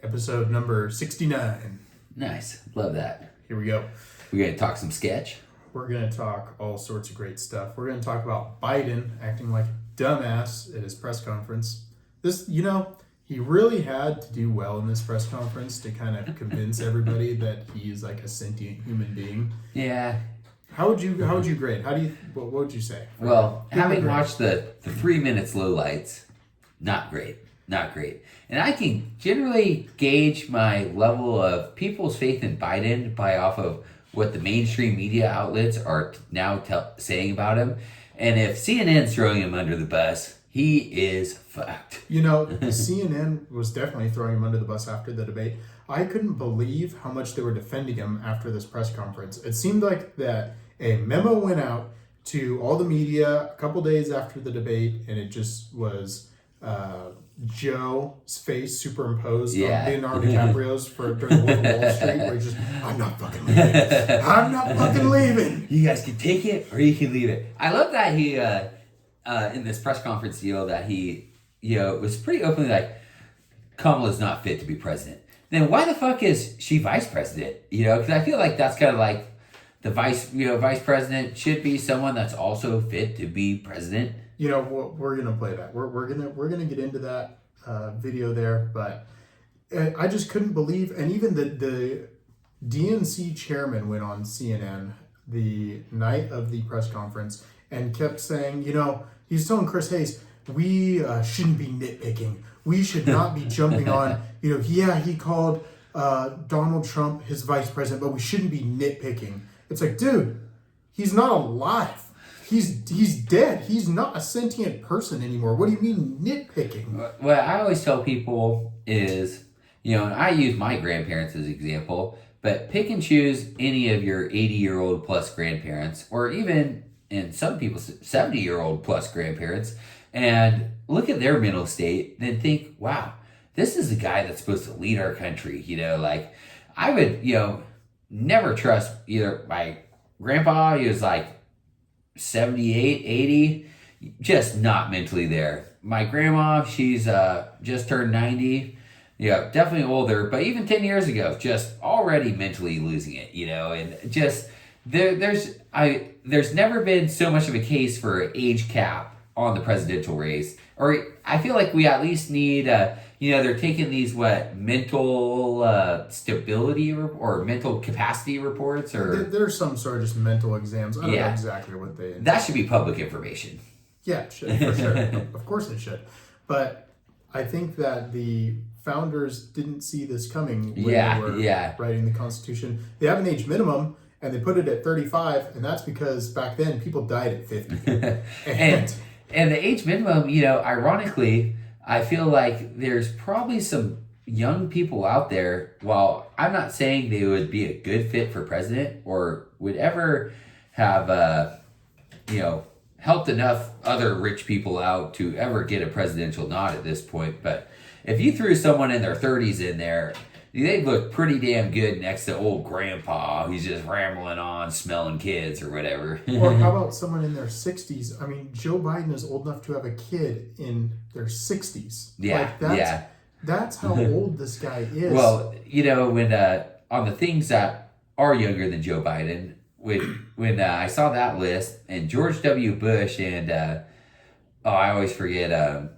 Episode number 69. Nice. Love that. Here we go. We're going to talk some sketch. We're going to talk all sorts of great stuff. We're going to talk about Biden acting like a dumbass at his press conference. He really had to do well in this press conference to kind of convince everybody that he's like a sentient human being. Yeah. How would you grade? What would you say? Well, having watched the 3 minutes lowlights, not great. Not great. And I can generally gauge my level of people's faith in Biden by off of what the mainstream media outlets are now saying about him. And if CNN's throwing him under the bus, he is fucked. The CNN was definitely throwing him under the bus after the debate. I couldn't believe how much they were defending him after this press conference. It seemed like that a memo went out to all the media a couple days after the debate, and it just was Joe's face superimposed on Leonardo DiCaprio's during Wolf of Wall Street, where he's just, I'm not fucking leaving. I'm not fucking leaving. You guys can take it or you can leave it. I love that he, in this press conference deal, that he, was pretty openly like, Kamala's not fit to be president. Then why the fuck is she vice president? Because I feel like that's kind of like the vice president should be someone that's also fit to be president. We're gonna play that. We're gonna get into that video there, but I just couldn't believe, and even the DNC chairman went on CNN the night of the press conference and kept saying, he's telling Chris Hayes, we shouldn't be nitpicking. We should not be jumping on. He called Donald Trump his vice president, but we shouldn't be nitpicking. It's like, dude, he's not alive. He's dead. He's not a sentient person anymore. What do you mean nitpicking? What I always tell people is, and I use my grandparents as an example, but pick and choose any of your 80-year-old plus grandparents, or even in some people 70-year-old plus grandparents, and look at their mental state, then think, wow, this is the guy that's supposed to lead our country. I would, never trust either my grandpa. He was like 78, 80, just not mentally there. My grandma, she's just turned 90. Definitely older, but even 10 years ago, just already mentally losing it, and just there's never been so much of a case for an age cap on the presidential race. Or I feel like we at least need they're taking these mental stability or mental capacity reports, or there's some sort of just mental exams. I don't know exactly what they. That should be public information. Yeah, it should, for sure. Of course it should. But I think that the founders didn't see this coming when they were writing the Constitution. They have an age minimum, and they put it at 35, and that's because back then people died at 50. And the age minimum, ironically, I feel like there's probably some young people out there, while I'm not saying they would be a good fit for president or would ever have, helped enough other rich people out to ever get a presidential nod at this point. But if you threw someone in their 30s in there, they look pretty damn good next to old grandpa. He's just rambling on, smelling kids or whatever. Or how about someone in their 60s? I mean, Joe Biden is old enough to have a kid in their 60s. Yeah, That's how old this guy is. Well, when on the things that are younger than Joe Biden, when I saw that list, and George W. Bush and I always forget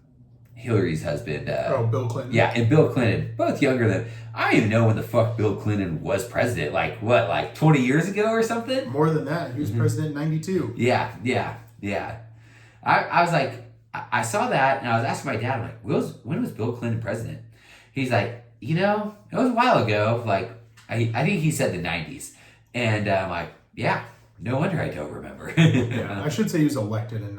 Hillary's husband. Bill Clinton. Yeah, and Bill Clinton, both younger than. I don't even know when the fuck Bill Clinton was president. Like 20 years ago or something? More than that. He was president in 92. Yeah. I was like, I saw that, and I was asking my dad, I'm like, when was Bill Clinton president? He's like, it was a while ago. Like, I think he said the 90s. And I'm like, yeah, no wonder I don't remember. Yeah, I should say he was elected in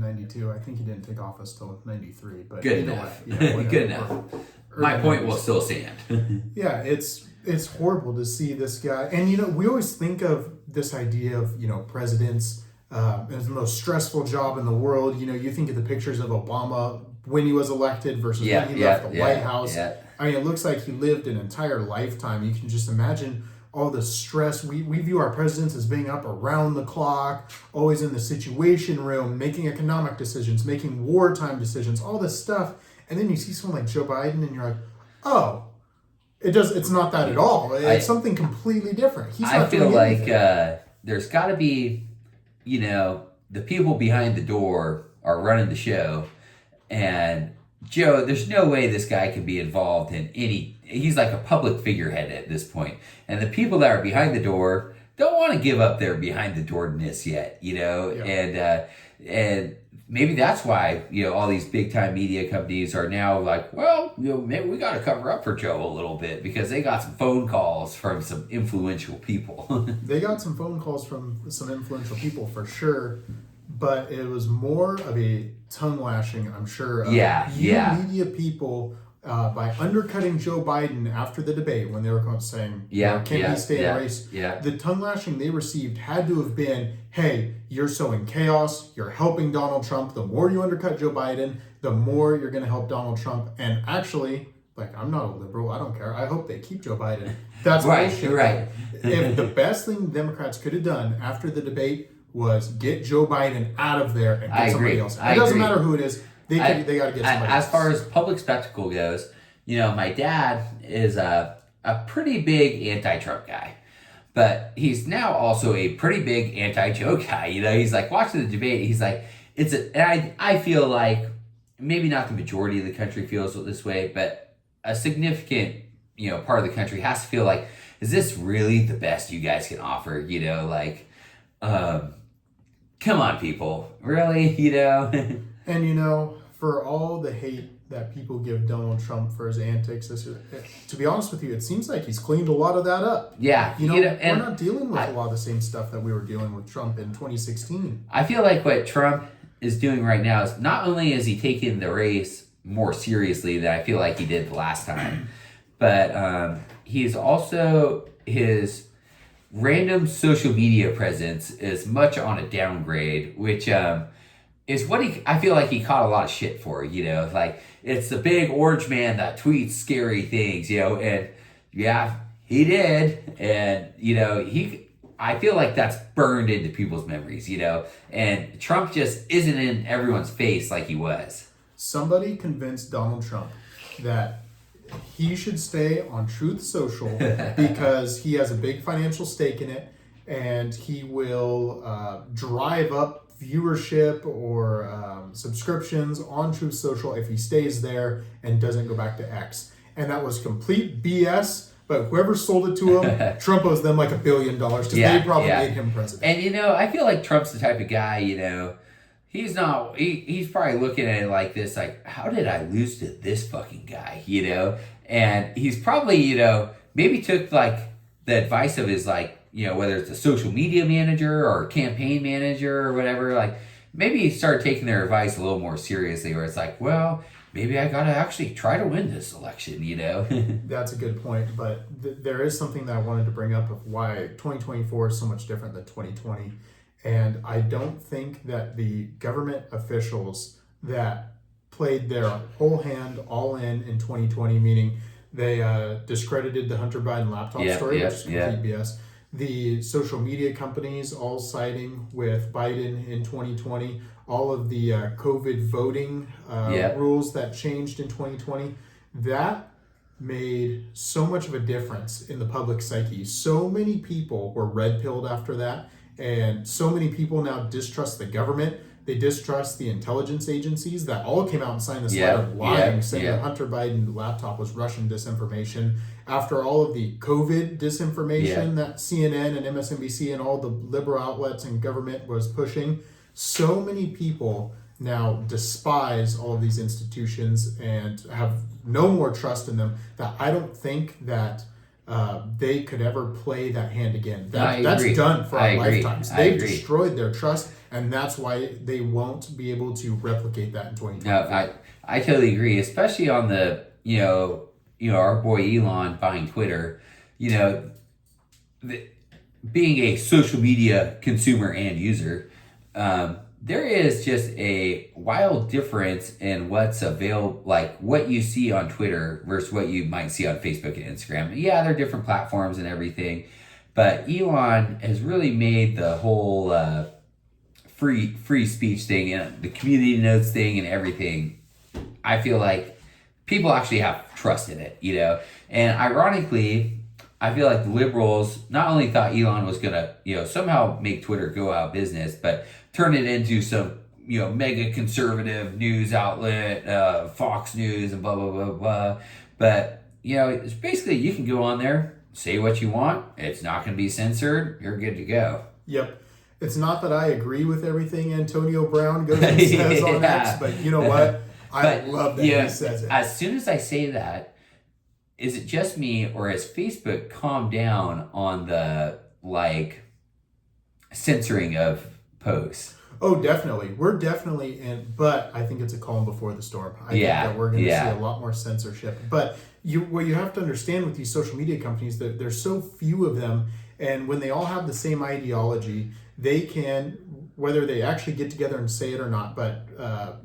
92. I think he didn't take office till 93. But good enough. Good enough. My point will still stand. Yeah, it's horrible to see this guy. And, we always think of this idea of, presidents as the most stressful job in the world. You think of the pictures of Obama when he was elected versus when he left the White House. Yeah. I mean, it looks like he lived an entire lifetime. You can just imagine all the stress. We view our presidents as being up around the clock, always in the situation room, making economic decisions, making wartime decisions, all this stuff. And then you see someone like Joe Biden and you're like, oh, It's not that at all. It's something completely different. He's I not feel doing like anything. there's got to be, the people behind the door are running the show, and Joe, there's no way this guy can be involved in any. He's like a public figurehead at this point, and the people that are behind the door don't want to give up their behind the doorness yet, and maybe that's why all these big time media companies are now like, well, maybe we got to cover up for Joe a little bit because they got some phone calls from some influential people. They got some phone calls from some influential people for sure, but it was more of a tongue lashing, I'm sure. Of media people by undercutting Joe Biden after the debate when they were saying, can he stay in the race? Yeah. The tongue lashing they received had to have been, hey, you're sowing chaos, you're helping Donald Trump. The more you undercut Joe Biden, the more you're going to help Donald Trump. And actually, I'm not a liberal, I don't care. I hope they keep Joe Biden. That's right. bullshit. Right. If the best thing Democrats could have done after the debate was get Joe Biden out of there and get somebody else. It doesn't matter who it is. They got to get somebody else. As far as public spectacle goes, my dad is a pretty big anti-Trump guy, but he's now also a pretty big anti-Joe guy. He's like watching the debate. He's like, I feel like maybe not the majority of the country feels this way, but a significant part of the country has to feel like, is this really the best you guys can offer? Come on, people, really, And for all the hate that people give Donald Trump for his antics, to be honest with you, it seems like he's cleaned a lot of that up. Yeah, we're not dealing with a lot of the same stuff that we were dealing with Trump in 2016. I feel like what Trump is doing right now is not only is he taking the race more seriously than I feel like he did the last time, but he's also his random social media presence is much on a downgrade, which is what I feel like he caught a lot of shit for, like it's the big orange man that tweets scary things, and yeah, he did. And, I feel like that's burned into people's memories, and Trump just isn't in everyone's face like he was. Somebody convinced Donald Trump that he should stay on Truth Social because he has a big financial stake in it, and he will drive up viewership or subscriptions on Truth Social if he stays there and doesn't go back to X. And that was complete BS, but whoever sold it to him, Trump owes them like $1 billion because they probably made him president. And I feel like Trump's the type of guy, he's not, he's probably looking at it like this, like, how did I lose to this fucking guy, And he's probably, maybe took like the advice of his, like, whether it's a social media manager or a campaign manager or whatever, like maybe he started taking their advice a little more seriously, where it's like, well, maybe I got to actually try to win this election, That's a good point. But there is something that I wanted to bring up of why 2024 is so much different than 2020. And I don't think that the government officials that played their whole hand all in 2020, meaning they discredited the Hunter Biden laptop story, which is complete BS. The social media companies all siding with Biden in 2020, all of the COVID voting rules that changed in 2020, that made so much of a difference in the public psyche. So many people were red-pilled after that, and so many people now distrust the government. They distrust the intelligence agencies that all came out and signed this letter lying, saying the Hunter Biden laptop was Russian disinformation. After all of the COVID disinformation that CNN and MSNBC and all the liberal outlets and government was pushing, so many people now despise all of these institutions and have no more trust in them that I don't think that they could ever play that hand again. That's done for our lifetimes. They've destroyed their trust, and that's why they won't be able to replicate that in 2020. No, I totally agree, especially on the, our boy Elon buying Twitter, being a social media consumer and user, there is just a wild difference in what's available, like what you see on Twitter versus what you might see on Facebook and Instagram. Yeah, they're different platforms and everything, but Elon has really made the whole free speech thing and the community notes thing and everything. I feel like people actually have trust in it, And ironically, I feel like the liberals not only thought Elon was gonna, somehow make Twitter go out of business, but turn it into some, mega conservative news outlet, Fox News and blah blah blah blah. But it's basically you can go on there, say what you want. It's not going to be censored. You're good to go. Yep. It's not that I agree with everything Antonio Brown goes and says on X, but you know what? I love that he says it. As soon as I say that, is it just me or has Facebook calmed down on the censoring of posts? Oh, definitely. We're definitely in, but I think it's a calm before the storm. I think that we're going to see a lot more censorship. But what you have to understand with these social media companies, that there's so few of them, and when they all have the same ideology, they can, whether they actually get together and say it or not, but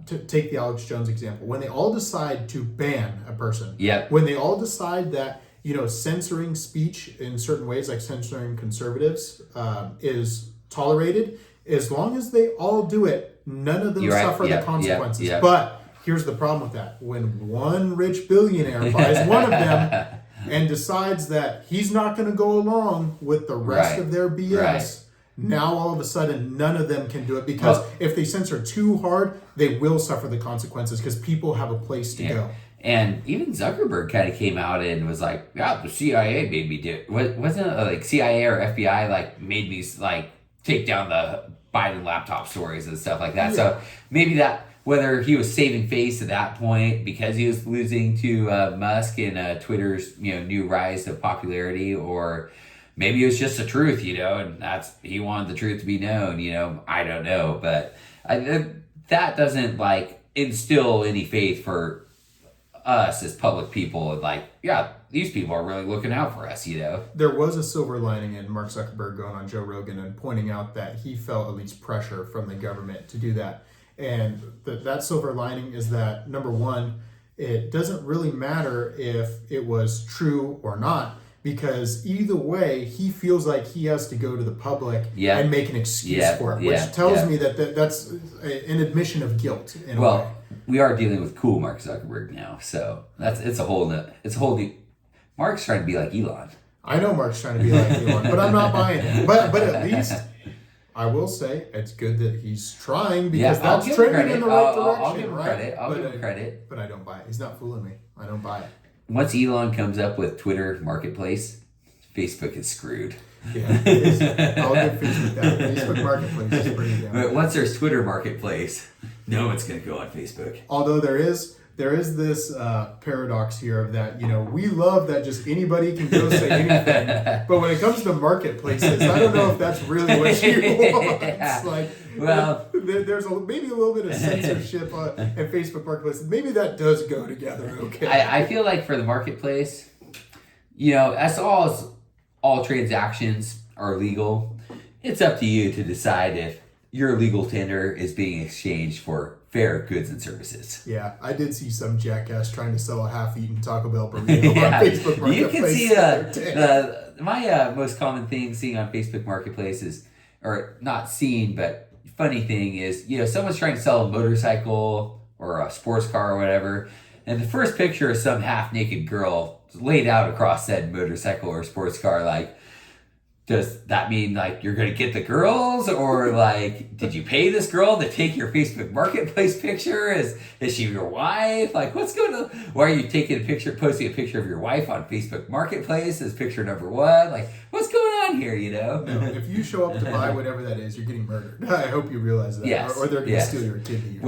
to take the Alex Jones example, when they all decide to ban a person, when they all decide that, censoring speech in certain ways, like censoring conservatives, is tolerated, as long as they all do it, none of them suffer the consequences. But here's the problem with that. When one rich billionaire buys one of them and decides that he's not going to go along with the rest of their BS, now all of a sudden none of them can do it, because if they censor too hard, they will suffer the consequences because people have a place to go. And even Zuckerberg kind of came out and was like, the CIA made me do it. Wasn't it like CIA or FBI made me take down the Biden laptop stories and stuff like that. So maybe that, whether he was saving face at that point because he was losing to Musk and Twitter's new rise of popularity, or maybe it was just the truth, and he wanted the truth to be known, I don't know, but that doesn't instill any faith for us as public people. These people are really looking out for us, There was a silver lining in Mark Zuckerberg going on Joe Rogan and pointing out that he felt at least pressure from the government to do that. And that silver lining is that, number one, it doesn't really matter if it was true or not, because either way, he feels like he has to go to the public and make an excuse for it, which tells me that's an admission of guilt in a way. We are dealing with cool Mark Zuckerberg now, so it's a whole new. Mark's trying to be like Elon. I know Mark's trying to be like Elon, but I'm not buying it. But at least I will say it's good that he's trying, because that's trending in the right direction. I'll give him credit. I'll give him credit. But I don't buy it. He's not fooling me. I don't buy it. Once Elon comes up with Twitter Marketplace, Facebook is screwed. Yeah, I'll give Facebook that. Facebook Marketplace is pretty damn. But once there's Twitter Marketplace, no one's going to go on Facebook. Although there is this paradox here of that, we love that just anybody can go say anything, but when it comes to marketplaces, I don't know if that's really what you want. It's there's maybe a little bit of censorship at Facebook Marketplace. Maybe that does go together. Okay. I feel like for the marketplace, as all transactions are legal, it's up to you to decide if your legal tender is being exchanged for fair goods and services. Yeah, I did see some jackass trying to sell a half-eaten Taco Bell burrito on Facebook Marketplace. You can see my most common thing seeing on Facebook Marketplace is, or not seeing, but funny thing is, someone's trying to sell a motorcycle or a sports car or whatever, and the first picture is some half-naked girl laid out across said motorcycle or sports car. Does that mean you're gonna get the girls, or did you pay this girl to take your Facebook Marketplace picture? Is she your wife? What's going on? Why are you posting a picture of your wife on Facebook Marketplace as picture number one? What's going on here? No, if you show up to buy whatever that is, you're getting murdered. I hope you realize that. Yes. Or they're gonna steal your kidney.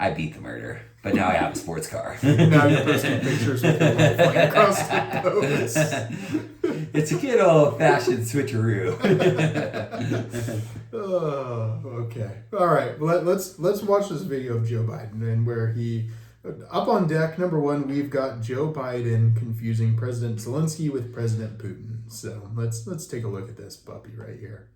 I beat the murder, but now I have a sports car. Now you're posting pictures with your wife across the post. It's a good old-fashioned switcheroo. Oh, okay. All right. Let's watch this video of Joe Biden, and where he, up on deck, number one, we've got Joe Biden confusing President Zelensky with President Putin. So let's take a look at this puppy right here.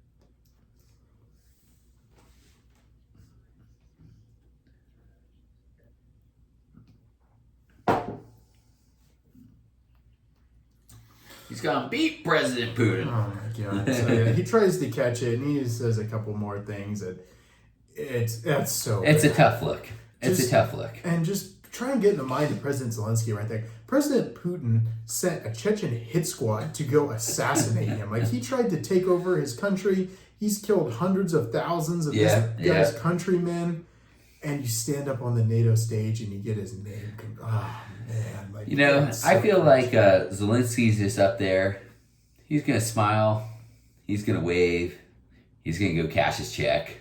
He's gonna beat President Putin. Oh my God! So he tries to catch it, and he says a couple more things that it's so. It's a tough look. It's a tough look. And just try and get in the mind of President Zelensky right there. President Putin sent a Chechen hit squad to go assassinate him. Like, he tried to take over his country. He's killed hundreds of thousands of this guy's countrymen. And you stand up on the NATO stage and you get his name. Oh, man. Like, you know, I feel like Zelensky's just up there. He's going to smile. He's going to wave. He's going to go cash his check.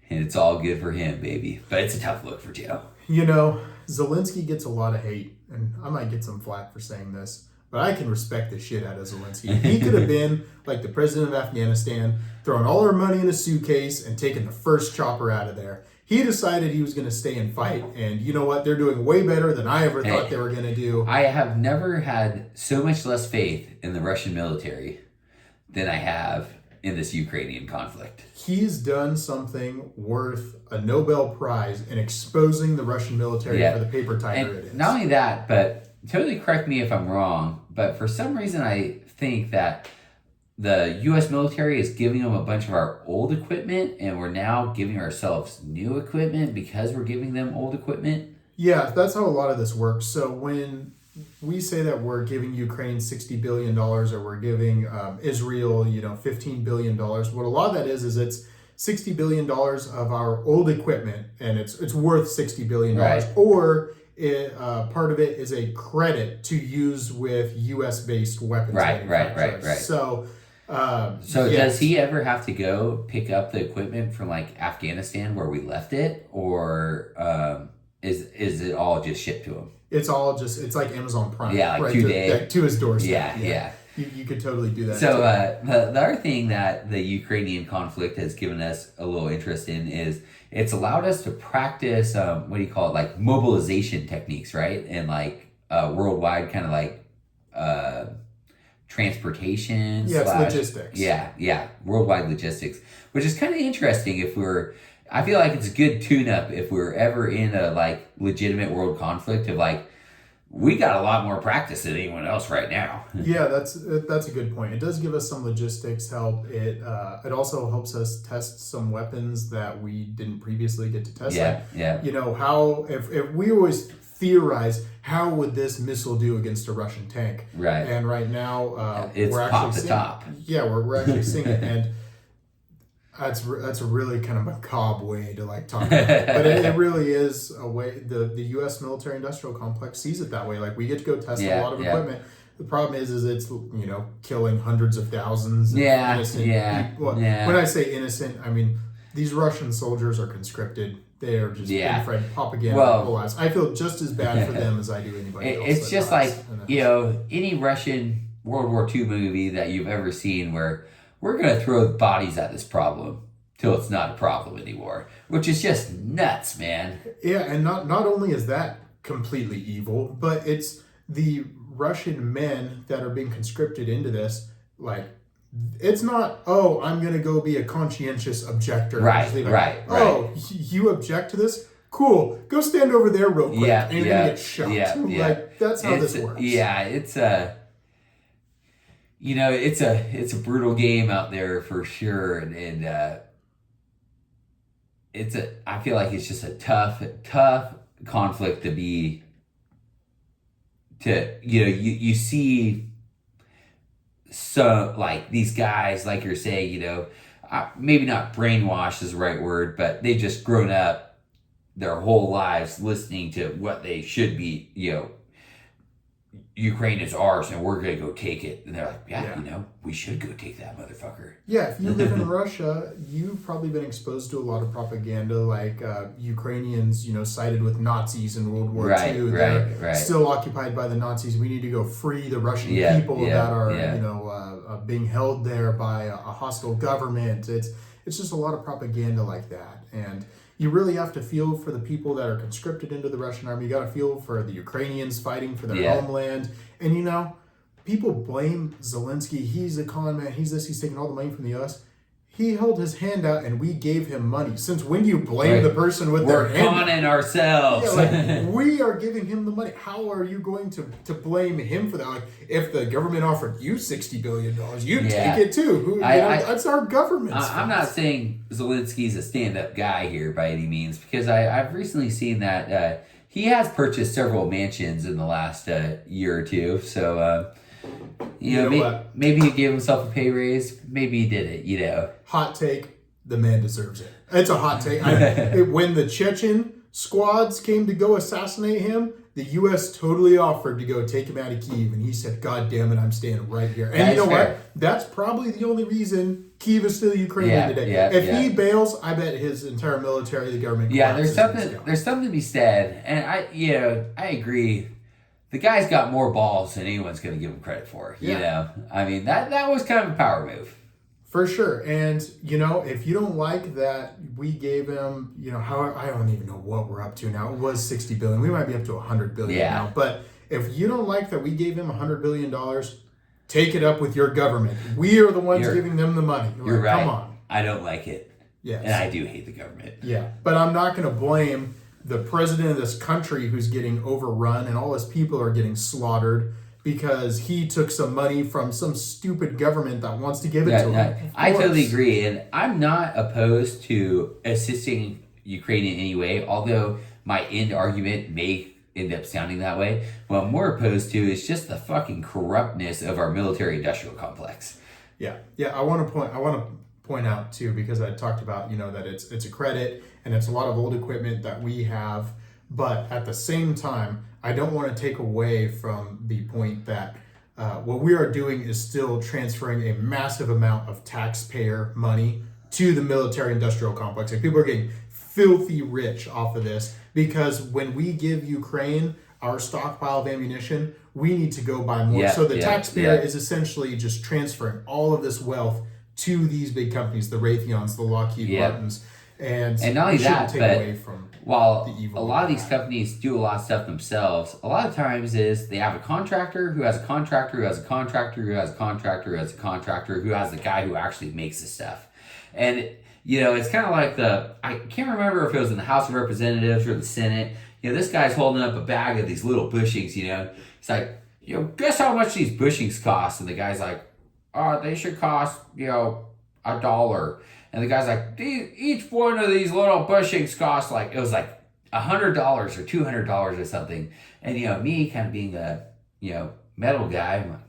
And it's all good for him, baby. But it's a tough look for Joe. You know, Zelensky gets a lot of hate, and I might get some flack for saying this, but I can respect the shit out of Zelensky. He could have been like the president of Afghanistan, throwing all our money in a suitcase and taking the first chopper out of there. He decided he was going to stay and fight, and you know what? They're doing way better than I ever thought they were going to do. I have never had so much less faith in the Russian military than I have in this Ukrainian conflict. He's done something worth a Nobel Prize in exposing the Russian military for the paper tiger and it is. Not only that, but totally correct me if I'm wrong, but for some reason I think that the U.S. military is giving them a bunch of our old equipment, and we're now giving ourselves new equipment because we're giving them old equipment. Yeah, that's how a lot of this works. So when we say that we're giving Ukraine $60 billion or we're giving Israel, $15 billion, what a lot of that is it's $60 billion of our old equipment, and it's worth $60 billion. Right. Or part of it is a credit to use with U.S.-based weapons manufacturers. Right. So does he ever have to go pick up the equipment from like Afghanistan where we left it, or is it all just shipped to him? It's all it's like Amazon Prime. Yeah, like 2 days. To his doorstep. Yeah. You could totally do that. So the other thing that the Ukrainian conflict has given us a little interest in is it's allowed us to practice, like mobilization techniques, right? And like worldwide kind of like transportation. Yeah, it's logistics. Yeah, worldwide logistics, which is kind of interesting I feel like it's a good tune-up if we're ever in a like legitimate world conflict of like, we got a lot more practice than anyone else right now. Yeah, that's a good point. It does give us some logistics help. It also helps us test some weapons that we didn't previously get to test. Yeah. You know, how if we always theorize how would this missile do against a Russian tank? Right. And right now it's we're pop actually to top. Yeah, we're actually seeing it, and that's a really kind of macabre way to like talk about it. But it really is a way the U.S. military industrial complex sees it that way. Like, we get to go test a lot of equipment. The problem is it's killing hundreds of thousands of innocent people. Yeah. When I say innocent, I mean these Russian soldiers are conscripted. They are just infrared propaganda. Well, I feel just as bad for them as I do anybody else. It's just like any Russian World War II movie that you've ever seen where we're going to throw bodies at this problem till it's not a problem anymore, which is just nuts, man. Yeah, and not only is that completely evil, but it's the Russian men that are being conscripted into this. Like, it's not, I'm going to go be a conscientious objector. Right. Oh, you object to this? Cool. Go stand over there real quick and you're going to get shot. Yeah. Like, that's how this works. Yeah, it's it's a brutal game out there for sure, and I feel like it's just a tough conflict to be. You see, so like these guys, like you're saying, maybe not brainwashed is the right word, but they just grown up their whole lives listening to what they should be, Ukraine is ours and we're going to go take it. And they're like, we should go take that motherfucker. Yeah, if you live in Russia, you've probably been exposed to a lot of propaganda, like Ukrainians, sided with Nazis in World War II. They're still occupied by the Nazis. We need to go free the Russian people that are, being held there by a hostile government. It's just a lot of propaganda like that. And you really have to feel for the people that are conscripted into the Russian army. You got to feel for the Ukrainians fighting for their homeland. And, people blame Zelensky. He's a con man. He's this. He's taking all the money from the U.S. He held his hand out and we gave him money. Since when do you blame the person with their hand? We're conning ourselves. Yeah, we are giving him the money. How are you going to blame him for that? Like, if the government offered you $60 billion, you'd take it too. That's our government. I'm not saying Zelensky's a stand-up guy here by any means, because I've recently seen that he has purchased several mansions in the last year or two. So, maybe he gave himself a pay raise. Maybe he did it, Hot take, the man deserves it. It's a hot take. When the Chechen squads came to go assassinate him, the U.S. totally offered to go take him out of Kyiv, and he said, God damn it, I'm staying right here. And you know what? That's probably the only reason Kyiv is still Ukrainian today. If he bails, I bet his entire military, the government... Yeah, there's something to be said. And I agree. The guy's got more balls than anyone's going to give him credit for, you know? I mean, that was kind of a power move. For sure. And, if you don't like that we gave him, I don't even know what we're up to now. It was 60 billion. We might be up to 100 billion now. But if you don't like that we gave him $100 billion, take it up with your government. We are the ones giving them the money. You're right. Come on. I don't like it. Yes. And I do hate the government. Yeah. But I'm not going to blame the president of this country who's getting overrun and all his people are getting slaughtered because he took some money from some stupid government that wants to give it to him. I totally agree. And I'm not opposed to assisting Ukraine in any way, although my end argument may end up sounding that way. What I'm more opposed to is just the fucking corruptness of our military industrial complex. Yeah. I want to point out too, because I talked about, that it's a credit and it's a lot of old equipment that we have, but at the same time, I don't want to take away from the point that what we are doing is still transferring a massive amount of taxpayer money to the military-industrial complex. Like, people are getting filthy rich off of this because when we give Ukraine our stockpile of ammunition, we need to go buy more. So the taxpayer is essentially just transferring all of this wealth to these big companies, the Raytheons, the Lockheed Martins. And not only that, but away from while a lot of these companies do a lot of stuff themselves, a lot of times is they have a contractor who has a contractor who has a contractor who has a contractor who has a contractor who has the guy who actually makes the stuff. And, it's kind of like I can't remember if it was in the House of Representatives or the Senate. This guy's holding up a bag of these little bushings, He's like, guess how much these bushings cost? And the guy's like, they should cost, $1. And the guy's like, each one of these little bushings costs it was like $100 or $200 or something. And, me kind of being a, metal guy, I'm like,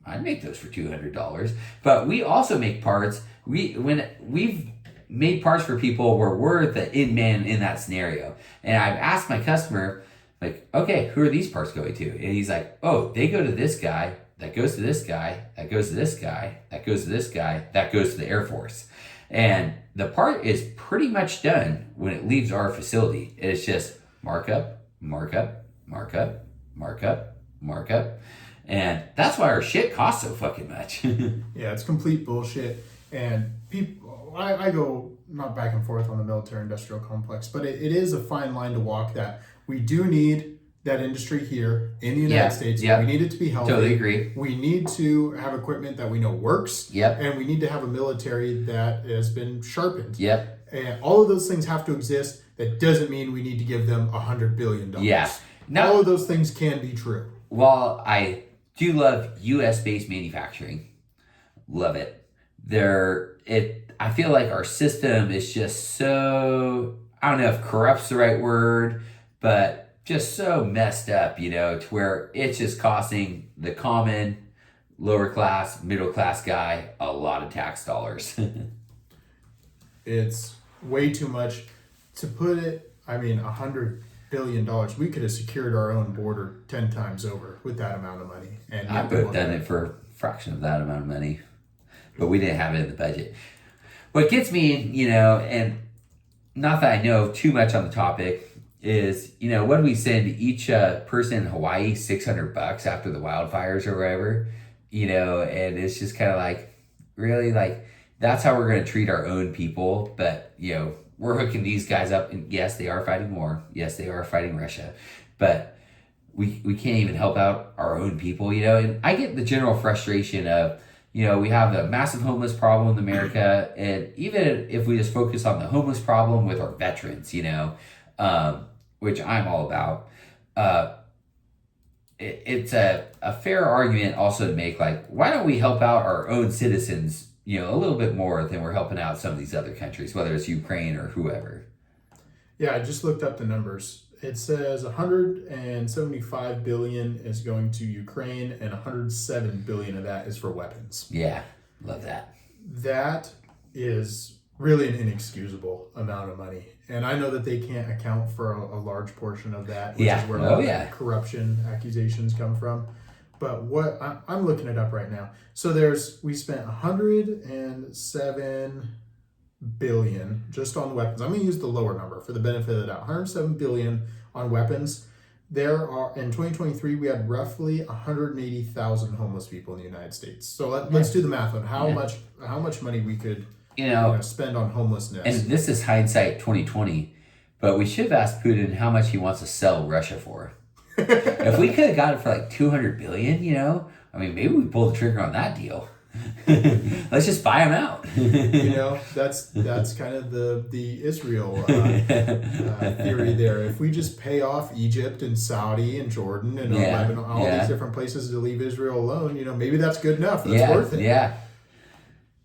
I'd make those for $200. But we also make parts. We've made parts for people where we're the in man in that scenario. And I've asked my customer, like, okay, who are these parts going to? And he's like, oh, they go to this guy, that goes to this guy, that goes to this guy, that goes to this guy, that goes to the Air Force. And the part is pretty much done when it leaves our facility. It's just markup, markup, markup, markup, markup. And that's why our shit costs so fucking much. Yeah, it's complete bullshit. And I go not back and forth on the military industrial complex, but it is a fine line to walk that we do need that industry here in the United States. We need it to be healthy. Totally agree. We need to have equipment that we know works. And we need to have a military that has been sharpened. And all of those things have to exist. That doesn't mean we need to give them $100 billion. Now, all of those things can be true. While I do love U.S.-based manufacturing, love it. I feel like our system is just so, I don't know if corrupt's the right word, but just so messed up, to where it's just costing the common, lower class, middle class guy a lot of tax dollars. It's way too much. To put it, $100 billion, we could have secured our own border 10 times over with that amount of money. And I would have done it for a fraction of that amount of money, but we didn't have it in the budget. What gets me, and not that I know too much on the topic, is, what do we send each person in Hawaii $600 after the wildfires or whatever, and it's just kind of like, really, that's how we're going to treat our own people. But, we're hooking these guys up, and yes, they are fighting war. Yes, they are fighting Russia, but we can't even help out our own people, and I get the general frustration of, we have a massive homeless problem in America, and even if we just focus on the homeless problem with our veterans, which I'm all about, it's a fair argument also to make, why don't we help out our own citizens, a little bit more than we're helping out some of these other countries, whether it's Ukraine or whoever. Yeah, I just looked up the numbers. It says 175 billion is going to Ukraine, and 107 billion of that is for weapons. Yeah, love that. That is really an inexcusable amount of money, and I know that they can't account for a large portion of that, which is where all the corruption accusations come from. But what I'm looking it up right now. So we spent 107 billion just on weapons. I'm going to use the lower number for the benefit of the doubt. 107 billion on weapons. There are, in 2023, we had roughly 180,000 homeless people in the United States. So let's do the math on how much money we could spend on homelessness. And this is hindsight 2020, but we should have asked Putin how much he wants to sell Russia for. If we could have got it for like 200 billion, I mean, maybe we pulled the trigger on that deal. Let's just buy them out. That's kind of the Israel theory there. If we just pay off Egypt and Saudi and Jordan and Lebanon, all these different places to leave Israel alone, maybe that's good enough. That's worth it. Yeah.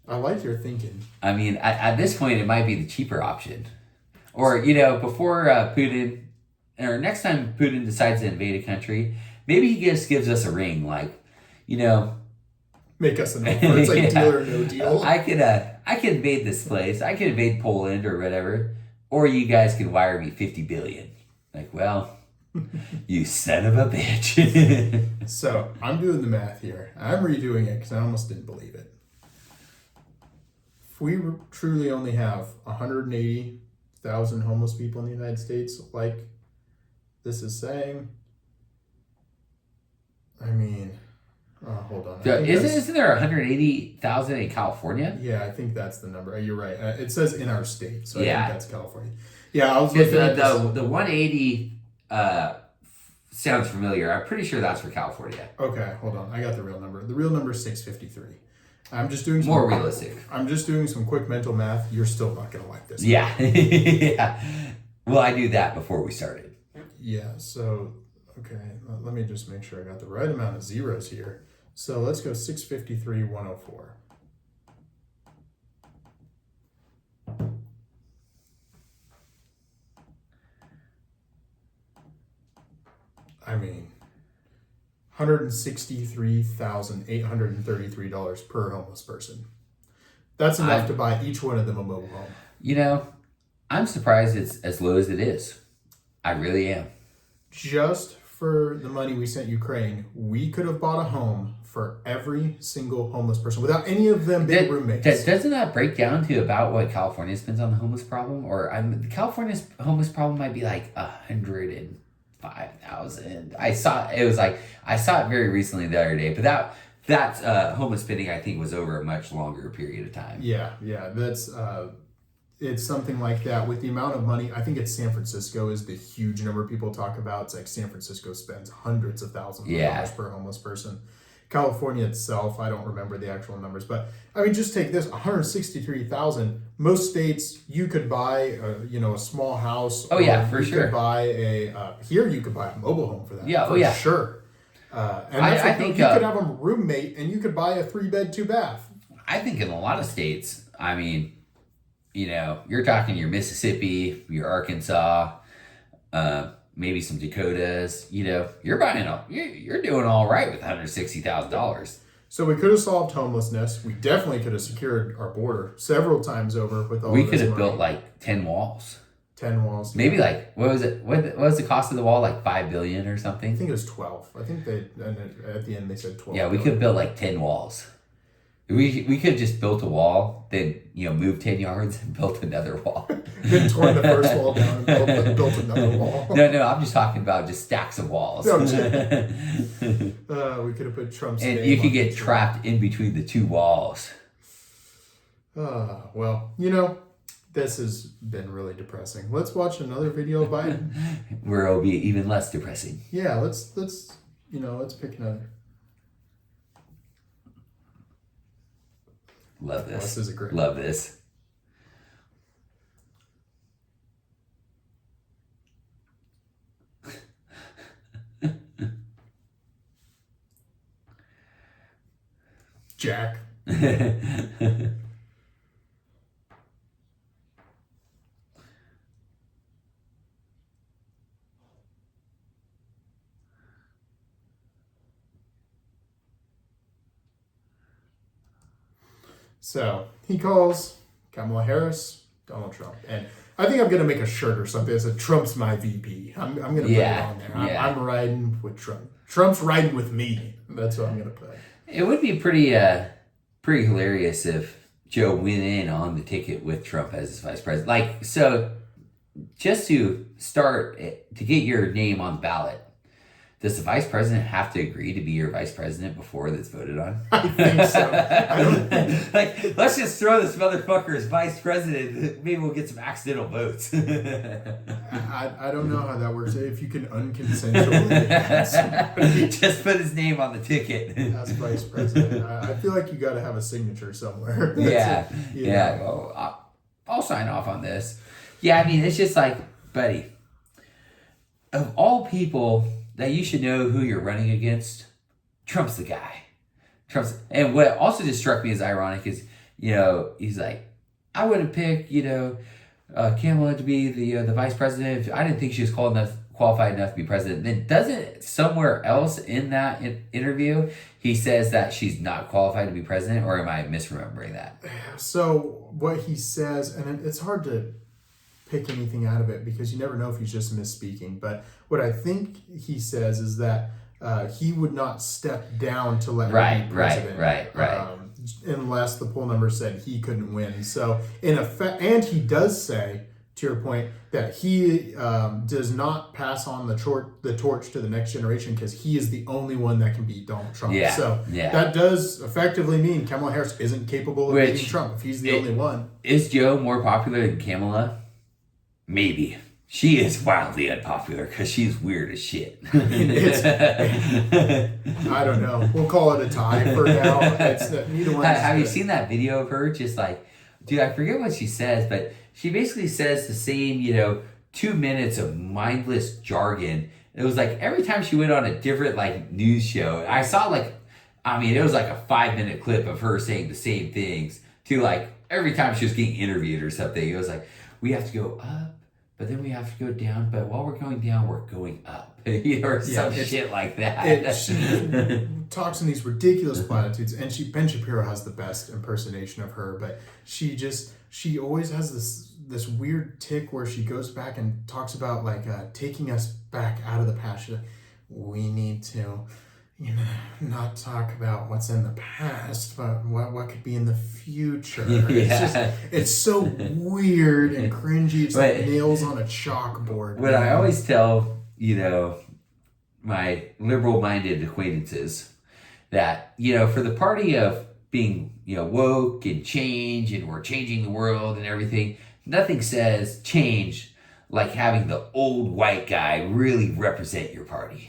I like your thinking. I mean, at this point, it might be the cheaper option. Or, before Putin, or next time Putin decides to invade a country, maybe he just gives us a ring, like, make us an offer. It's like deal or no deal. I could invade this place. I could invade Poland or whatever. Or you guys could wire me 50 billion. Like, well, you son of a bitch. So I'm doing the math here. I'm redoing it because I almost didn't believe it. If we truly only have 180,000 homeless people in the United States, like this is saying, I mean, hold on. Isn't there 180,000 in California? Yeah, I think that's the number. You're right. It says in our state, so I think that's California. Yeah, I was looking at the 180 sounds familiar. I'm pretty sure that's for California. Okay, hold on. I got the real number. The real number is 653. I'm just doing more realistic. I'm just doing some quick mental math. You're still not going to like this. Yeah. Yeah. Well, I knew that before we started. Yeah, so okay, let me just make sure I got the right amount of zeros here. So let's go 653, 104. I mean, $163,833 per homeless person. That's enough to buy each one of them a mobile home. I'm surprised it's as low as it is. I really am. Just for the money we sent Ukraine, we could have bought a home for every single homeless person without any of them being roommates. Doesn't that break down to about what California spends on the homeless problem? Or California's homeless problem might be like 105,000. I saw it very recently the other day, but that homeless spending I think was over a much longer period of time. Yeah, that's it's something like that. With the amount of money, I think it's San Francisco is the huge number people talk about. It's like San Francisco spends hundreds of thousands of dollars per homeless person. California itself, I don't remember the actual numbers, but I mean, just take this: 163,000. Most states, you could buy, a small house. Oh yeah, for sure. Could buy here you could buy a mobile home for that. Yeah, for sure. And I think you could have a roommate, and you could buy a 3-bed, 2-bath. I think in a lot of states, I mean, you're talking your Mississippi, your Arkansas, maybe some Dakotas. You're you're doing all right with $160,000. So we could have solved homelessness. We definitely could have secured our border several times over with all. We could have built like 10 walls. 10 walls. Maybe what was it? What was the cost of the wall? Like $5 billion or something? I think it was 12. I think at the end they said 12. Yeah, we could have built like 10 walls. We could have just built a wall, then moved 10 yards and built another wall. Then torn the first wall down and built another wall. No, I'm just talking about just stacks of walls. No, we could have put Trump's name. And you could get trapped in between the two walls. Well, this has been really depressing. Let's watch another video of Biden. Where it'll be even less depressing. Yeah, let's pick another. Love this. This is a great. Love this. Jack. So he calls Kamala Harris Donald Trump. And I think I'm going to make a shirt or something that says Trump's my VP. I'm going to put it on there. I'm riding with Trump. Trump's riding with me. That's what I'm going to put. It would be pretty hilarious if Joe went in on the ticket with Trump as his vice president. Like, so just to start, to get your name on the ballot, does the vice president have to agree to be your vice president before that's voted on? I think so. I don't think... Like, let's just throw this motherfucker as vice president. Maybe we'll get some accidental votes. I don't know how that works. If you can unconsensually ask somebody just put his name on the ticket as vice president. I feel like you got to have a signature somewhere. Yeah. Well, I'll sign off on this. Yeah, I mean, it's just like, buddy, of all people that you should know who you're running against, Trump's the guy. And what also just struck me as ironic is, he's like, I wouldn't pick, Kamala to be the vice president if I didn't think she was qualified enough to be president. Then doesn't somewhere else in that interview he says that she's not qualified to be president, or am I misremembering that? So what he says, and it's hard to pick anything out of it because you never know if he's just misspeaking, but what I think he says is that he would not step down to let her be president. Right. Unless the poll number said he couldn't win. So in effect, and he does say, to your point, that he does not pass on the torch to the next generation because he is the only one that can beat Donald Trump. So that does effectively mean Kamala Harris isn't capable of beating Trump if he's the only one. Is Joe more popular than Kamala? Maybe. She is wildly unpopular because she's weird as shit. I don't know. We'll call it a tie for now. Neither one. Have you seen that video of her? Just like, dude, I forget what she says, but she basically says the same, 2 minutes of mindless jargon. It was like every time she went on a different news show, I saw it was like a 5-minute clip of her saying the same things to every time she was getting interviewed or something. It was like, we have to go up, but then we have to go down. But while we're going down, we're going up, or some shit like that. She talks in these ridiculous platitudes, and Ben Shapiro has the best impersonation of her. But she always has this weird tick where she goes back and talks about taking us back out of the past. She's like, we need to, not talk about what's in the past, but what could be in the future. It's so weird and cringy. It's like nails on a chalkboard. What I always tell, my liberal-minded acquaintances that, for the party of being, woke and change and we're changing the world and everything, nothing says change like having the old white guy really represent your party.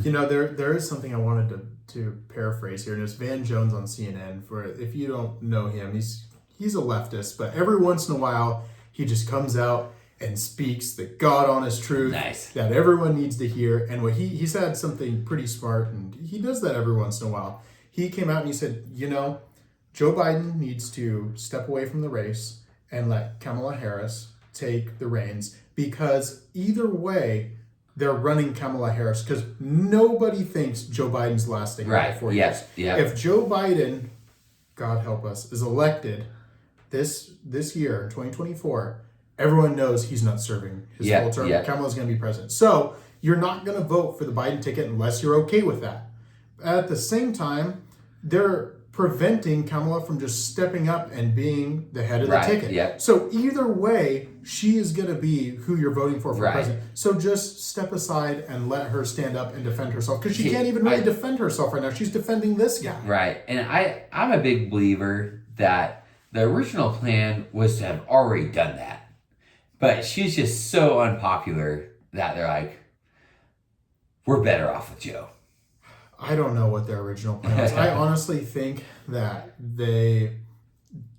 There is something I wanted to paraphrase here, and it's Van Jones on CNN. For if you don't know him, he's a leftist, but every once in a while he just comes out and speaks the God honest truth that everyone needs to hear. And what he said something pretty smart, and he does that every once in a while. He came out and he said, Joe Biden needs to step away from the race and let Kamala Harris take the reins, because either way, they're running Kamala Harris, because nobody thinks Joe Biden's lasting 4 years. If Joe Biden, God help us, is elected this year in 2024, everyone knows he's not serving his full term. Kamala's going to be president. So you're not going to vote for the Biden ticket unless you're okay with that. At the same time, they're preventing Kamala from just stepping up and being the head of the ticket. So either way, she is going to be who you're voting for president. So just step aside and let her stand up and defend herself, because she can't even really defend herself right now. She's defending this guy. Right. And I'm a big believer that the original plan was to have already done that. But she's just so unpopular that they're like, we're better off with Joe. I don't know what their original plan was. I honestly think that they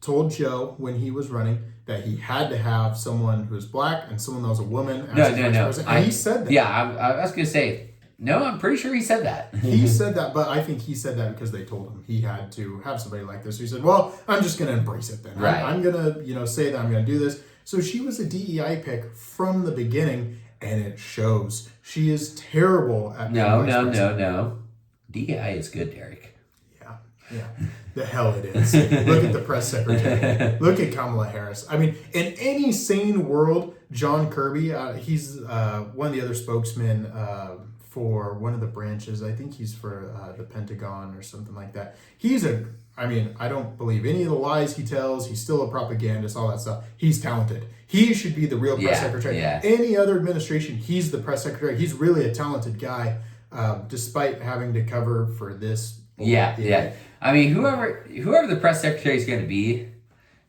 told Joe when he was running that he had to have someone who's black and someone that was a woman as his vice president. And he said that. Yeah, I was going to say, no, I'm pretty sure he said that. He said that, but I think he said that because they told him he had to have somebody like this. So he said, well, I'm just going to embrace it then. I'm going to, say that I'm going to do this. So she was a DEI pick from the beginning, and it shows. She is terrible at No. DEI is good, Derek. Yeah. The hell it is. Look at the press secretary. Look at Kamala Harris. I mean, in any sane world, John Kirby, he's one of the other spokesmen for one of the branches. I think he's for the Pentagon or something like that. I don't believe any of the lies he tells. He's still a propagandist, all that stuff. He's talented. He should be the real press secretary. Yeah. Any other administration, he's the press secretary. He's really a talented guy, despite having to cover for this. Yeah. I mean, whoever the press secretary is going to be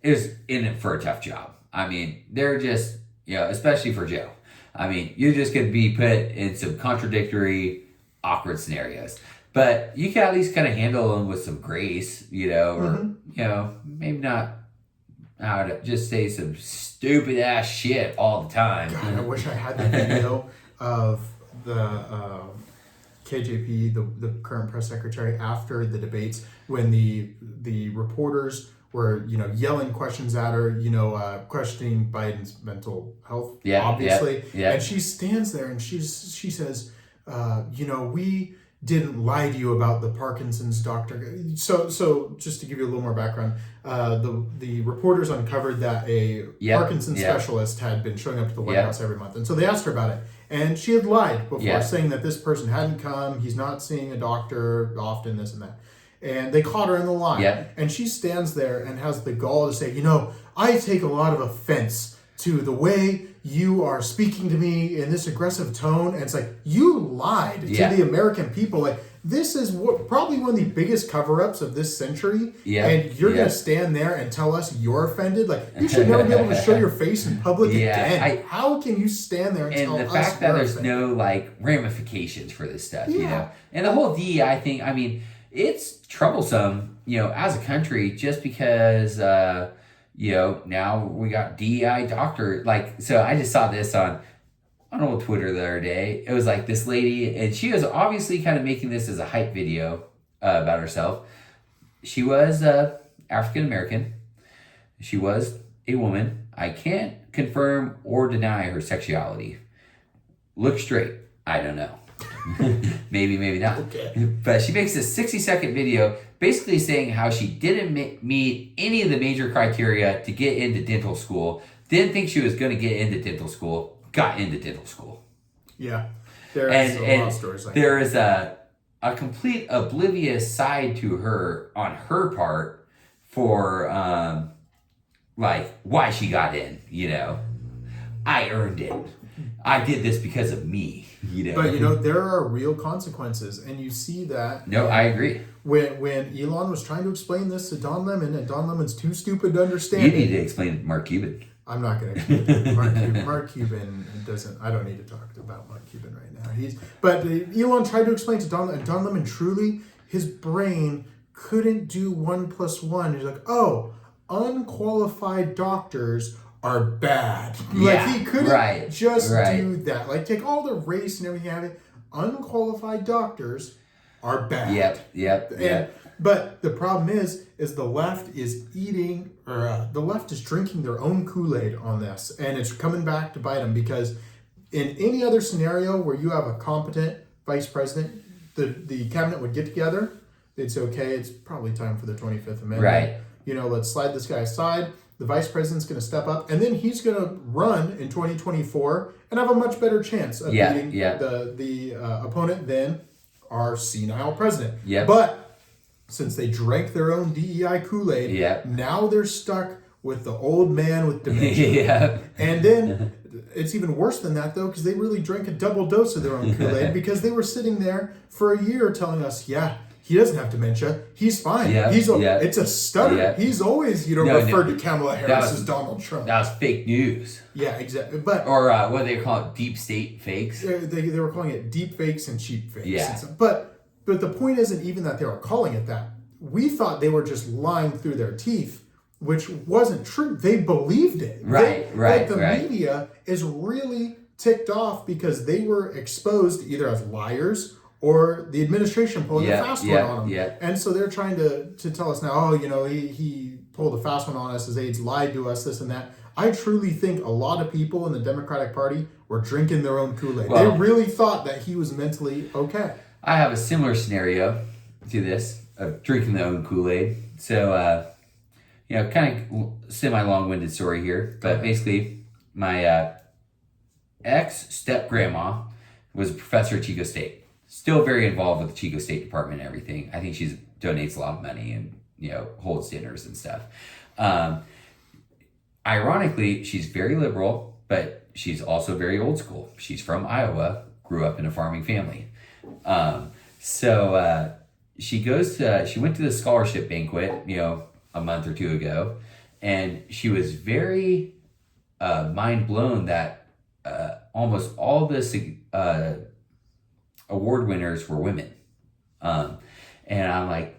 is in it for a tough job. I mean, they're just, especially for Joe. I mean, you're just going to be put in some contradictory, awkward scenarios. But you can at least kind of handle them with some grace, or, maybe not how to just say some stupid ass shit all the time. God, I wish I had that video of the KJP, the current press secretary, after the debates when the reporters were, yelling questions at her, questioning Biden's mental health, obviously. Yeah. And she stands there and she says, we didn't lie to you about the Parkinson's doctor. So just to give you a little more background, the reporters uncovered that a Parkinson's specialist had been showing up to the White House every month. And so they asked her about it. And she had lied before, saying that this person hadn't come, he's not seeing a doctor often, this and that. And they caught her in the lie. Yeah. And she stands there and has the gall to say, I take a lot of offense to the way you are speaking to me in this aggressive tone. And it's like, you lied to the American people. Like, this is probably one of the biggest cover-ups of this century. Yeah. And you're going to stand there and tell us you're offended? Like, you should never be able to show your face in public again. How can you stand there and tell us? And the fact that there's no, ramifications for this stuff, And the whole DEI thing, I mean, it's troublesome, as a country, just because, now we got DEI doctor. So I just saw this on old Twitter the other day. It was like this lady, and she was obviously kind of making this as a hype video about herself. She was African American. She was a woman. I can't confirm or deny her sexuality. Look straight. I don't know. maybe not. Okay. But she makes this 60-second video basically saying how she didn't meet any of the major criteria to get into dental school, didn't think she was going to get into dental school, got into dental school. Yeah. There is a lot of stories like that. There is a complete oblivious side to her on her part for why she got in, I earned it. I did this because of me. But there are real consequences, and you see that. No, I agree. When Elon was trying to explain this to Don Lemon, and Don Lemon's too stupid to understand. You need to explain it to Mark Cuban. I'm not going to explain it. Mark Cuban doesn't. I don't need to talk about Mark Cuban right now. But Elon tried to explain to Don, and Don Lemon truly, his brain couldn't do 1 + 1. He's like, unqualified doctors are bad. He couldn't do that. Take all the race and everything out of it. Unqualified doctors are bad. Yep. But the problem is the left is the left is drinking their own Kool-Aid on this, and it's coming back to bite them, because in any other scenario where you have a competent vice president, the cabinet would get together. They'd say, okay, it's probably time for the 25th Amendment. Right. Let's slide this guy aside. The vice president's going to step up, and then he's going to run in 2024 and have a much better chance of beating the opponent than our senile president. Yep. But since they drank their own DEI Kool-Aid, now they're stuck with the old man with dementia. And then it's even worse than that, though, because they really drank a double dose of their own Kool-Aid, because they were sitting there for a year telling us, he doesn't have dementia. He's fine. It's a stutter. He's always, referred to Kamala Harris as Donald Trump. That was fake news. Yeah, exactly. But what do they call it? Deep state fakes? They were calling it deep fakes and cheap fakes. Yeah. But the point isn't even that they were calling it that. We thought they were just lying through their teeth, which wasn't true. They believed it. Right. The media is really ticked off because they were exposed either as liars or the administration pulling a fast one on them. Yeah. And so they're trying to tell us now, he pulled a fast one on us, his aides lied to us, this and that. I truly think a lot of people in the Democratic Party were drinking their own Kool-Aid. They really thought that he was mentally okay. I have a similar scenario to this. of drinking their own Kool-Aid. So, kind of semi-long-winded story here, but basically, my ex-step-grandma was a professor at Chico State. Still very involved with the Chico State Department and everything. I think she donates a lot of money and, holds dinners and stuff. Ironically, she's very liberal, but she's also very old school. She's from Iowa, grew up in a farming family. She went to the scholarship banquet, a month or two ago, and she was very mind blown that almost all the award winners were women. And I'm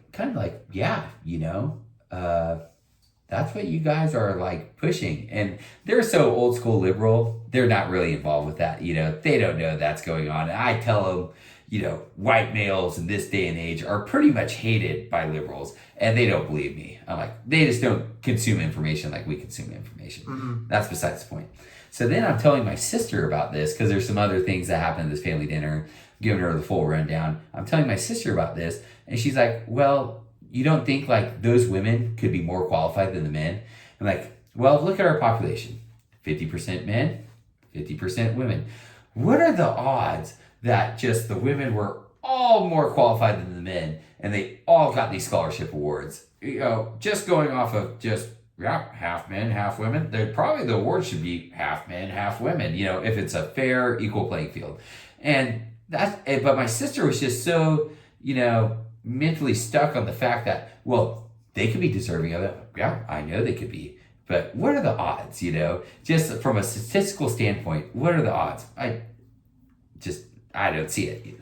that's what you guys are like pushing. And they're so old school liberal, they're not really involved with that. They don't know that's going on. And I tell them, white males in this day and age are pretty much hated by liberals, and they don't believe me. I'm like, they just don't consume information like we consume information. Mm-hmm. That's besides the point. So then I'm telling my sister about this because there's some other things that happened at this family dinner, giving her the full rundown. I'm telling my sister about this, and she's like, well, you don't think like those women could be more qualified than the men? I'm like, well, look at our population. 50% men, 50% women. What are the odds that just the women were all more qualified than the men and they all got these scholarship awards? Just going off of half men, half women, probably the award should be half men, half women, if it's a fair, equal playing field. But my sister was just so, mentally stuck on the fact that, well, they could be deserving of it. Yeah, I know they could be. But what are the odds, Just from a statistical standpoint, what are the odds? I don't see it.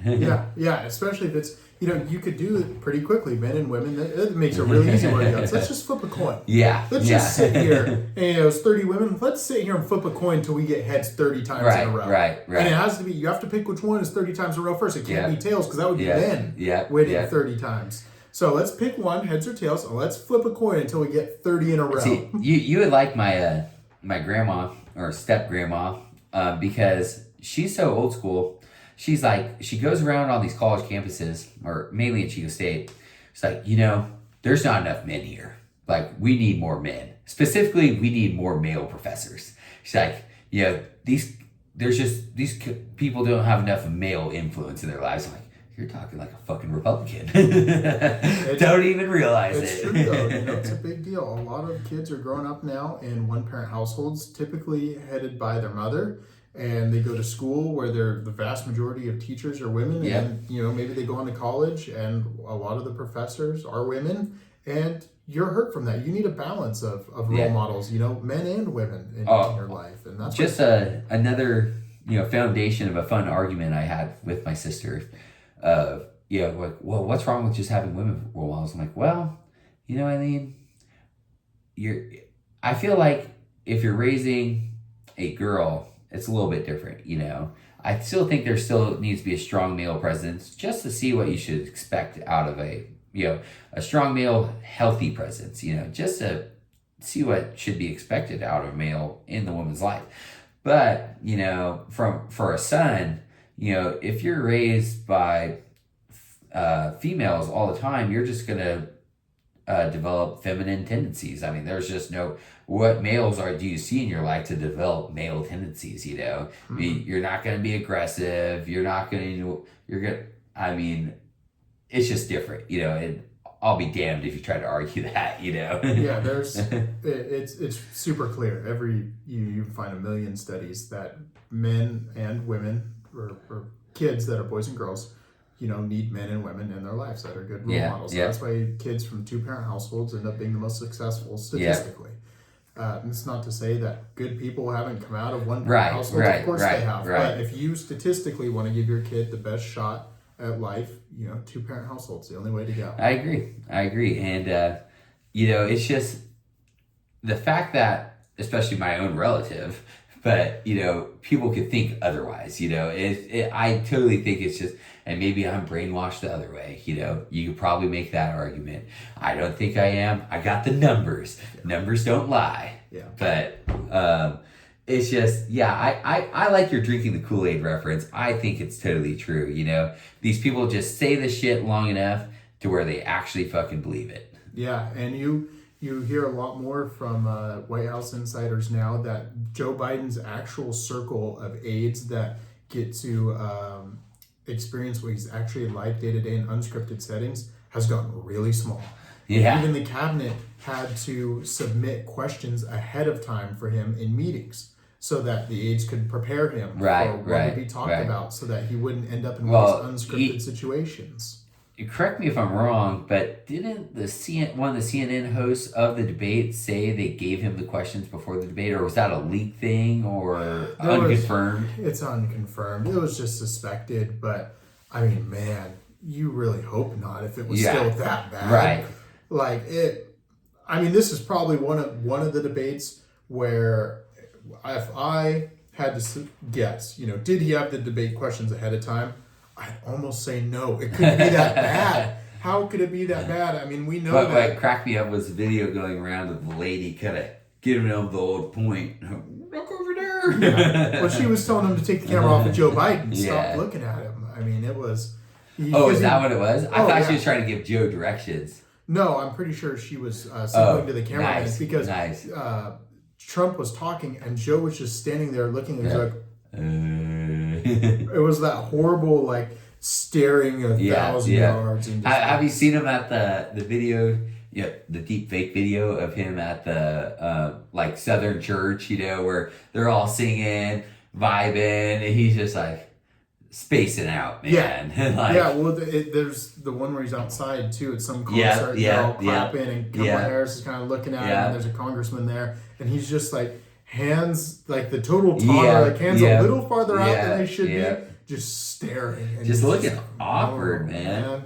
yeah, especially if it's, you could do it pretty quickly, men and women. It makes it really easy where it goes. Let's just flip a coin. Yeah. Let's just sit here, and it's 30 women. Let's sit here and flip a coin until we get heads 30 times in a row. Right. And it has to be, you have to pick which one is 30 times in a row first. It can't be tails because that would be men winning 30 times. So let's pick one, heads or tails, and let's flip a coin until we get 30 in a row. See, you would like my my grandma or step grandma because she's so old school. She's like, she goes around on these college campuses, or mainly at Chico State. It's like, there's not enough men here. Like, we need more men. Specifically, we need more male professors. She's like, these people don't have enough male influence in their lives. I'm like, you're talking like a fucking Republican. Don't even realize it. It's true, though. It's a big deal. A lot of kids are growing up now in one-parent households, typically headed by their mother. And they go to school where the vast majority of teachers are women. Yep. And, maybe they go into college and a lot of the professors are women. And you're hurt from that. You need a balance of role models, men and women in your life. And that's just another, foundation of a fun argument I had with my sister. Like, well, what's wrong with just having women role models? I'm like, well, Eileen, I feel like if you're raising a girl, it's a little bit different, I still think there still needs to be a strong male presence just to see what you should expect out of a strong male, healthy presence, just to see what should be expected out of a male in the woman's life. But, for a son, if you're raised by females all the time, you're just going to develop feminine tendencies. I mean, there's just what males do you see in your life to develop male tendencies, Mm-hmm. I mean, you're not going to be aggressive. It's just different, and I'll be damned if you try to argue that, Yeah, it's super clear. You find a million studies that men and women or kids that are boys and girls, need men and women in their lives that are good role models. So that's why kids from two-parent households end up being the most successful statistically. It's not to say that good people haven't come out of one-parent households. Of course they have. But if you statistically want to give your kid the best shot at life, two-parent households, the only way to go. I agree. And, it's just the fact that, especially my own relative, but, people could think otherwise, I totally think it's just, and maybe I'm brainwashed the other way, you could probably make that argument. I don't think I am. I got the numbers. Yeah. Numbers don't lie. Yeah. But, it's just, I like your drinking the Kool-Aid reference. I think it's totally true, These people just say this shit long enough, to where they actually fucking believe it. Yeah, and you hear a lot more from White House insiders now that Joe Biden's actual circle of aides that get to experience what he's actually like day to day in unscripted settings has gotten really small. Yeah. Even the cabinet had to submit questions ahead of time for him in meetings so that the aides could prepare him for what would be talked about so that he wouldn't end up in these unscripted situations. Correct me if I'm wrong, but didn't one of the CNN hosts of the debate say they gave him the questions before the debate, or was that a leak thing or unconfirmed? It's unconfirmed. It was just suspected, but I mean, man, you really hope not if it was still that bad. Right. Like it. I mean, this is probably one of the debates where if I had to guess, did he have the debate questions ahead of time? I'd almost say no. It couldn't be that bad. How could it be that bad? I mean, we know that. What cracked me up was a video going around of the lady kind of giving him the old point. Look over there. Yeah. Well, she was telling him to take the camera off of Joe Biden. Stop looking at him. I mean, it was... is that what it was? I thought she was trying to give Joe directions. No, I'm pretty sure she was signaling to the cameraman because Trump was talking and Joe was just standing there looking and like... It was that horrible, like, staring 1,000 yards. Have you seen him at the video, the deep fake video of him at the, like, Southern church, where they're all singing, vibing, and he's just, like, spacing out, man. There's the one where he's outside, too, at some concert. They're all clapping, and Kamala Harris is kind of looking at him, and there's a congressman there, and he's just, like, hands, like the total toddler, like hands a little farther out than they should be, just staring. And just looking awkward, man.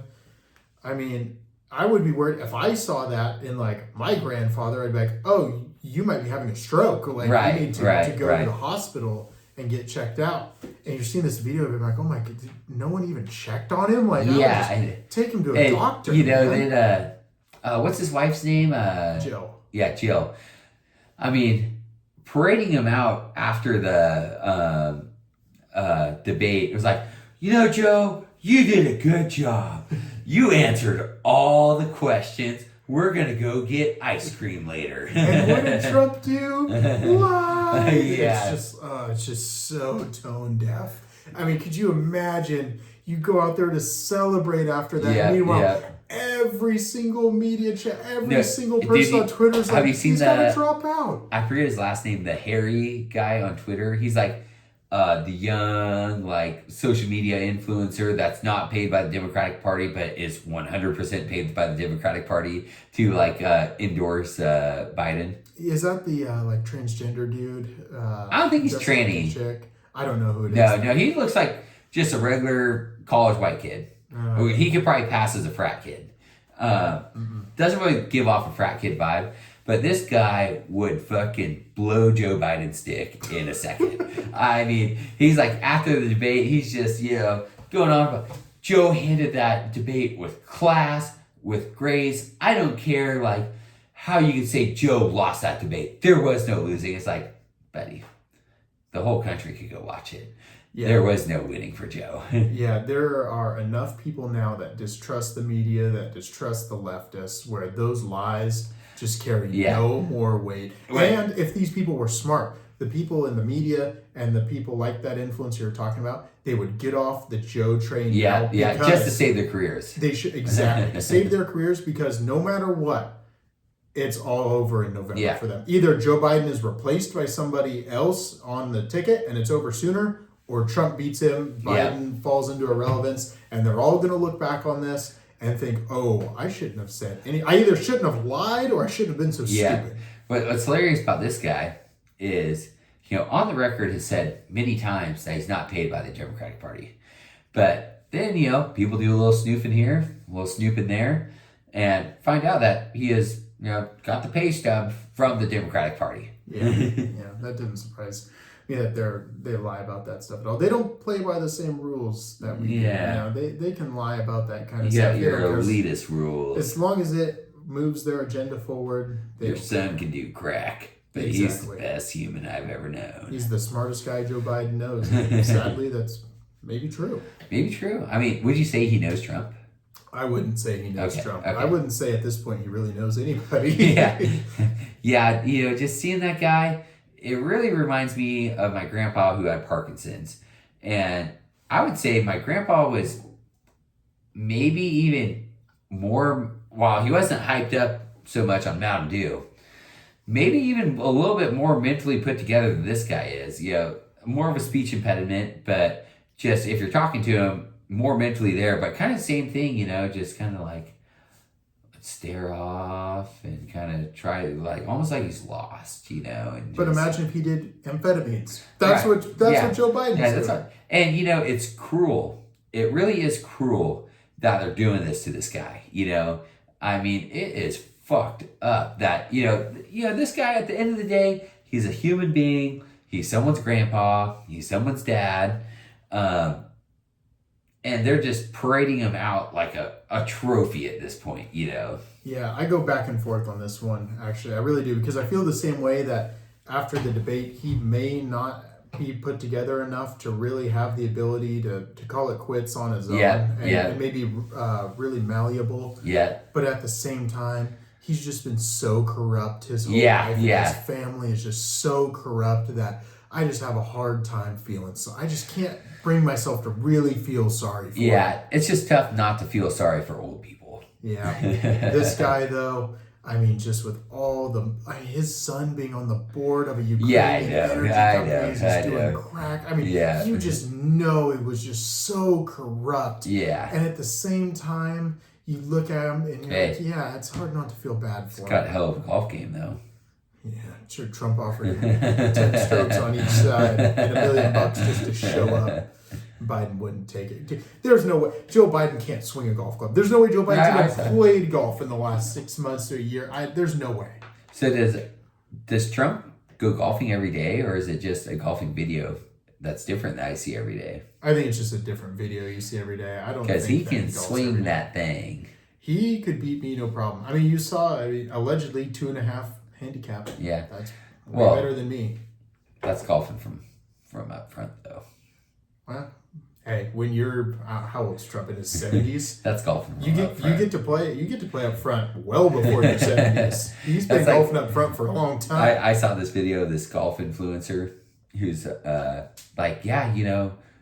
I mean, I would be worried if I saw that in like my grandfather. I'd be like, oh, you might be having a stroke. Like you need to go to the hospital and get checked out. And you're seeing this video of him like, oh my God, no one even checked on him? Like, take him to a doctor. What's his wife's name? Jill. Yeah, Jill. I mean, parading him out after the debate, it was like, Joe, you did a good job. You answered all the questions. We're going to go get ice cream later. And what did Trump do? Lie. Yeah. It's just so tone deaf. I mean, could you imagine you go out there to celebrate after that? Yeah, meanwhile, every single media chat, every single person on Twitter is like, he's got to drop out. I forget his last name, the Harry guy on Twitter. He's like the young, like, social media influencer that's not paid by the Democratic Party, but is 100% paid by the Democratic Party to, like, endorse Biden. Is that the, like, transgender dude? I don't think he's tranny. Chick? I don't know who it is. No, he looks like just a regular college white kid. He could probably pass as a frat kid. Doesn't really give off a frat kid vibe, but this guy would fucking blow Joe Biden's dick in a second. I mean, he's like, after the debate, he's just, going on about, Joe handled that debate with class, with grace. I don't care, like, how you can say Joe lost that debate. There was no losing. It's like, buddy, the whole country could go watch it. Yeah. There was no winning for Joe. Yeah, there are enough people now that distrust the media, that distrust the leftists, where those lies just carry no more weight. Right. And if these people were smart, the people in the media and the people like that influencer you're talking about, they would get off the Joe train. Yeah, just to save their careers. They should, exactly. Save their careers, because no matter what, it's all over in November for them. Either Joe Biden is replaced by somebody else on the ticket and it's over sooner, or Trump beats him, Biden falls into irrelevance, and they're all going to look back on this and think, oh, I shouldn't have said any. I either shouldn't have lied or I shouldn't have been so stupid. What's hilarious about this guy is, on the record has said many times that he's not paid by the Democratic Party. But then, people do a little snooping here, a little snooping there, and find out that he has, got the pay stub from the Democratic Party. Yeah, that didn't surprise me that they lie about that stuff at all. They don't play by the same rules that we do. They can lie about that kind of stuff. Your elitist rules. As long as it moves their agenda forward. Your son can do crack, but he's the best human I've ever known. He's the smartest guy Joe Biden knows. Sadly, that's maybe true. Maybe true. I mean, would you say he knows Trump? I wouldn't say he knows Okay, Trump. okay. I wouldn't say at this point he really knows anybody. Yeah. Yeah, just seeing that guy, it really reminds me of my grandpa who had Parkinson's. And I would say my grandpa was maybe even more, while he wasn't hyped up so much on Mountain Dew, maybe even a little bit more mentally put together than this guy is. More of a speech impediment, but just if you're talking to him, more mentally there, but kind of same thing, just kind of like stare off and kind of try to almost like he's lost, and But just, imagine if he did amphetamines. That's Right. what Yeah. Joe Biden's that's doing. all. And it's cruel. It really is cruel that they're doing this to this guy. I mean, it is fucked up that this guy at the end of the day, he's a human being. He's someone's grandpa. He's someone's dad. And they're just parading him out like a trophy at this point, Yeah, I go back and forth on this one, actually. I really do, because I feel the same way that after the debate, he may not be put together enough to really have the ability to call it quits on his own. And maybe really malleable. Yeah. But at the same time, he's just been so corrupt his whole Yeah, life. yeah. And his family is just so corrupt that I just have a hard time feeling. So I just can't bring myself to really feel sorry for him. Yeah, it's just tough not to feel sorry for old people. Yeah. This guy, though, I mean, just with all his son being on the board of a Ukrainian energy company, he's doing crack. I mean, you just know it was just so corrupt. Yeah. And at the same time, you look at him and you're like, yeah, it's hard not to feel bad for him. Got a hell of a golf game, though. Yeah, sure. Trump offered him 10 strokes on each side and $1 million just to show up. Biden wouldn't take it. There's no way. Joe Biden can't swing a golf club. There's no way Joe Biden's even played golf in the last 6 months to a year. There's no way. So does Trump go golfing every day, or is it just a golfing video that's different that I see every day? I think it's just a different video you see every day. I don't because think he can swing that thing. He could beat me, no problem. I mean, you saw allegedly 2.5 handicap. Yeah, that's way better than me. That's golfing from up front, though. Well, hey, when you're how old's Trump, in his 70s? That's golfing. You get to play up front well before your 70s. He's been golfing up front for a long time. I saw this video of this golf influencer who's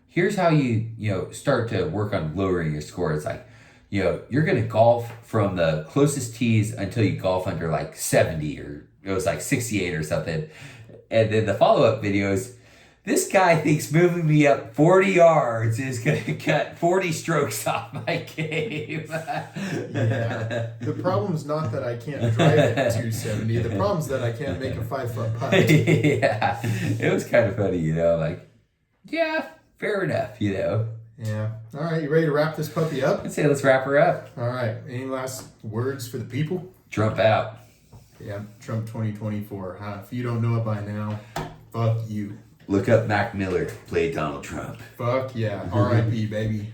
here's how you start to work on lowering your score. It's like, you're gonna golf from the closest tees until you golf under 70, or it was 68 or something. And then the follow-up video is, this guy thinks moving me up 40 yards is going to cut 40 strokes off my game. Yeah. The problem's not that I can't drive it 270. The problem's that I can't make a 5-foot putt. Yeah. It was kind of funny, yeah, fair enough, Yeah. All right, you ready to wrap this puppy up? I'd say let's wrap her up. All right. Any last words for the people? Trump out. Yeah, Trump 2024. If you don't know it by now, fuck you. Look up Mac Miller, play Donald Trump. Fuck yeah. R.I.P. baby.